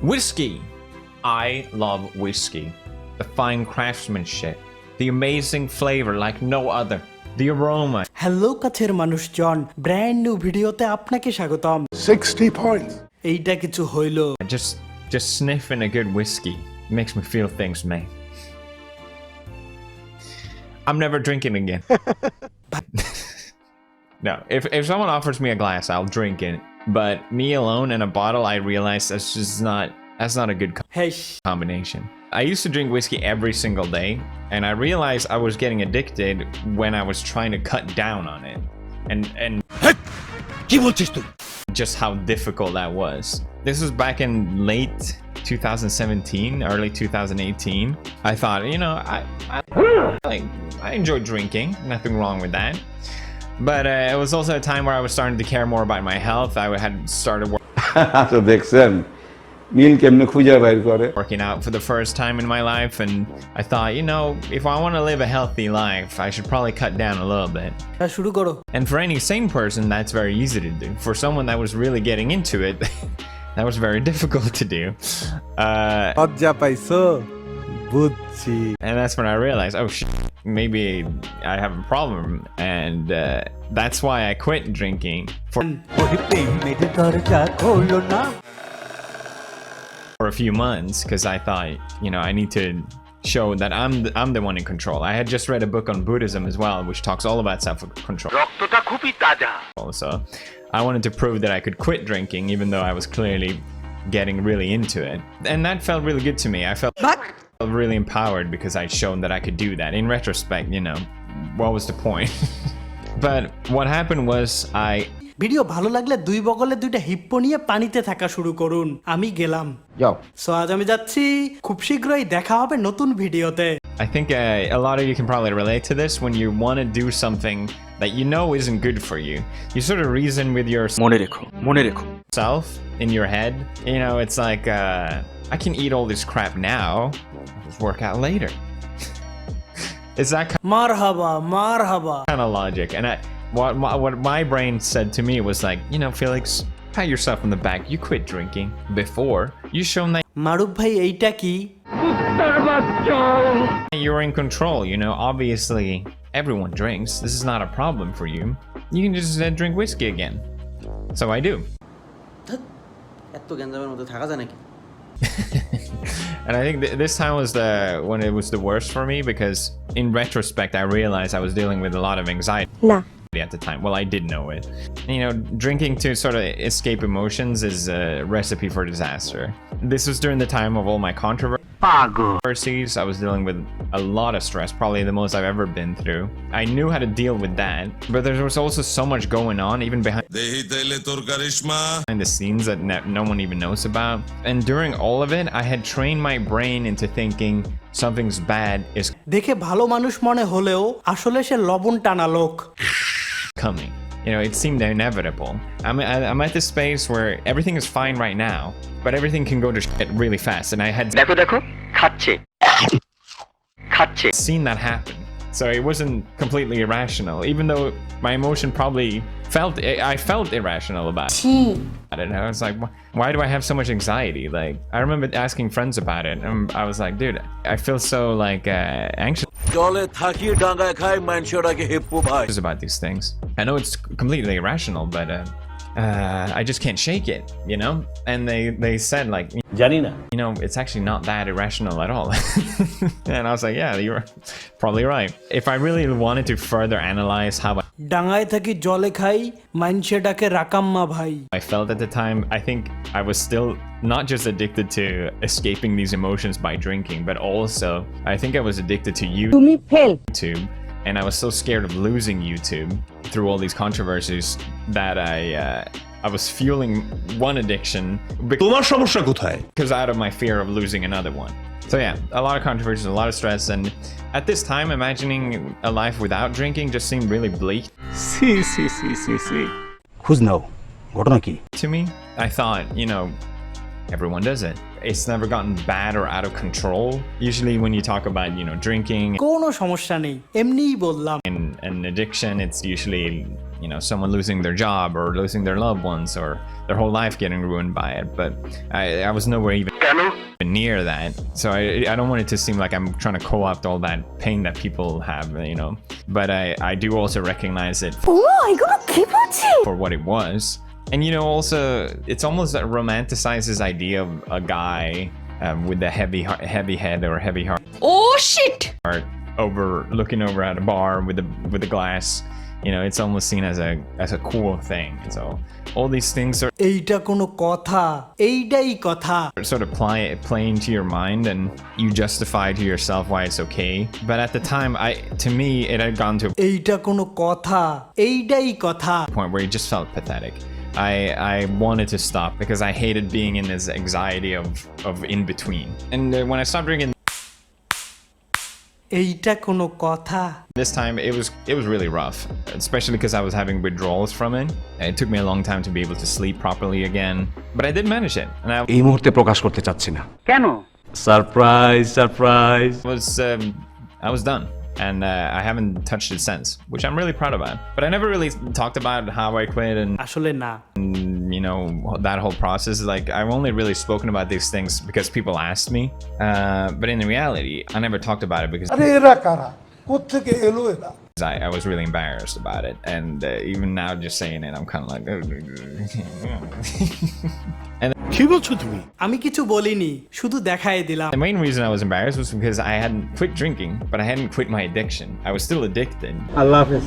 Whiskey. I love whiskey. The fine craftsmanship, the amazing flavor like no other, the aroma. Hello কাছের মানুষজন, brand new ভিডিওতে আপনাকে স্বাগতম। 60 points. এইটা কিছু হইলো। Just sniffing a good whiskey makes me feel things, man. I'm never drinking again. No, if someone offers me a glass, I'll drink it. But me alone in a bottle, I realize that's not a good combination. I used to drink whiskey every single day, and I realized I was getting addicted when I was trying to cut down on it. And just how difficult that was. This was back in late 2017, early 2018. I thought, I enjoy drinking, nothing wrong with that. But it was also a time where I was starting to care more about my health. I had started working out for the first time in my life, and I thought, if I want to live a healthy life, I should probably cut down a little bit. And for any sane person, that's very easy to do. For someone that was really getting into it, that was very difficult to do. And that's when I realized, oh shit, maybe I have a problem, and that's why I quit drinking for a few months, because I thought, I need to show that I'm the one in control. I had just read a book on Buddhism as well, which talks all about self-control. So I wanted to prove that I could quit drinking, even though I was clearly getting really into it. And that felt really good to me. I felt really empowered because I'd shown that I could do that. In retrospect, what was the point? But what happened was video ভালো লাগলে দুই বগলে দুইটা hippo নিয়ে পানিতে থাকা শুরু করুন। আমি গেলাম। সো আজ আমি যাচ্ছি, খুব শীঘ্রই দেখা হবে নতুন ভিডিওতে। I think a lot of you can probably relate to this. When you want to do something that you know isn't good for you, you sort of reason with yourself in your head. It's like, I can eat all this crap now, I'll just work out later. It's that marhaba kind of logic. And what my brain said to me was like, Felix, pat yourself on the back. You quit drinking before. You shown that মারুফ ভাই এইটা কি? you're in control. Obviously everyone drinks. This is not a problem for you. You can just drink whiskey again. So I do. এত গঞ্জামের মধ্যে থাকা যায় নাকি? And I think this time was when it was the worst for me, because in retrospect I realized I was dealing with a lot of anxiety at the time. Well, I did know it. Drinking to sort of escape emotions is a recipe for disaster. This was during the time of all my controversies. I was dealing with a lot of stress, probably the most I've ever been through. I knew how to deal with that, but there was also so much going on, even behind the scenes, that no one even knows about. And during all of it, I had trained my brain into thinking something's bad is দেখে ভালো মানুষ মনে হলেও আসলে সে লবণ টানা লোক coming. It seemed inevitable. I'm at this space where everything is fine right now, but everything can go to shit really fast, and I had seen that happen. So it wasn't completely irrational, even though my emotion probably I felt irrational about it. And I was like, why do I have so much anxiety? Like, I remember asking friends about it, and I was like, dude, I feel so anxious about these things. I know it's completely irrational, but I just can't shake it, And they said, like, it's actually not that irrational at all. And I was like, yeah, you're probably right. If I really wanted to further analyze how ডাঙায় থাকি জলে খাই মাইনছে ডাকে রাকাম্মা ভাই I felt at the time, I think I was still not just addicted to escaping these emotions by drinking, but also I think I was addicted to YouTube. And I was so scared of losing YouTube through all these controversies that I was fueling one addiction because out of my fear of losing another one. So yeah, a lot of controversies, a lot of stress, and at this time, imagining a life without drinking just seemed really bleak. Who's no? To me, I thought, everyone does it. It's never gotten bad or out of control. Usually when you talk about, drinking কোনো সমস্যা নেই, এমনিই বললাম, and addiction, it's usually you know, someone losing their job or losing their loved ones or their whole life getting ruined by it. But I was nowhere even near that. So I don't want it to seem like I'm trying to co-opt all that pain that people have, you know. But I do also recognize it for what it was. And you know, also, it's almost that romanticizes idea of a guy with a heavy head or heavy heart. Oh shit! Looking over at a bar with a glass. You know, it's almost seen as a cool thing. So all these things are এইটা কোনো কথা, এইটাই কথা। sort of play into your mind, and you justify to yourself why it's okay. But at the time, to me, it had gone to এইটা কোনো কথা, এইটাই কথা। a point where it just felt pathetic. I wanted to stop because I hated being in this anxiety of in between. And when I stopped drinking এইটা কোনো কথা। this time, it was really rough, especially because I was having withdrawals from it. It took me a long time to be able to sleep properly again, but I did manage it, and এই মুহূর্তে প্রকাশ করতে চাচ্ছি না। কেন? Surprise. I was done, and I haven't touched it since, which I'm really proud about. But I never really talked about how I quit and আসলে না। you know, that whole process. Like, I've only really spoken about these things because people asked me, but in reality, I never talked about it because I was really embarrassed about it, and even now just saying it, I'm kind of like and কি বলছো তুমি? আমি কিছু বলিনি, শুধু দেখাই দিলাম। the main reason I was embarrassed was because I hadn't quit drinking, but I hadn't quit my addiction. I was still addicted. আল্লাহ হাফেজ।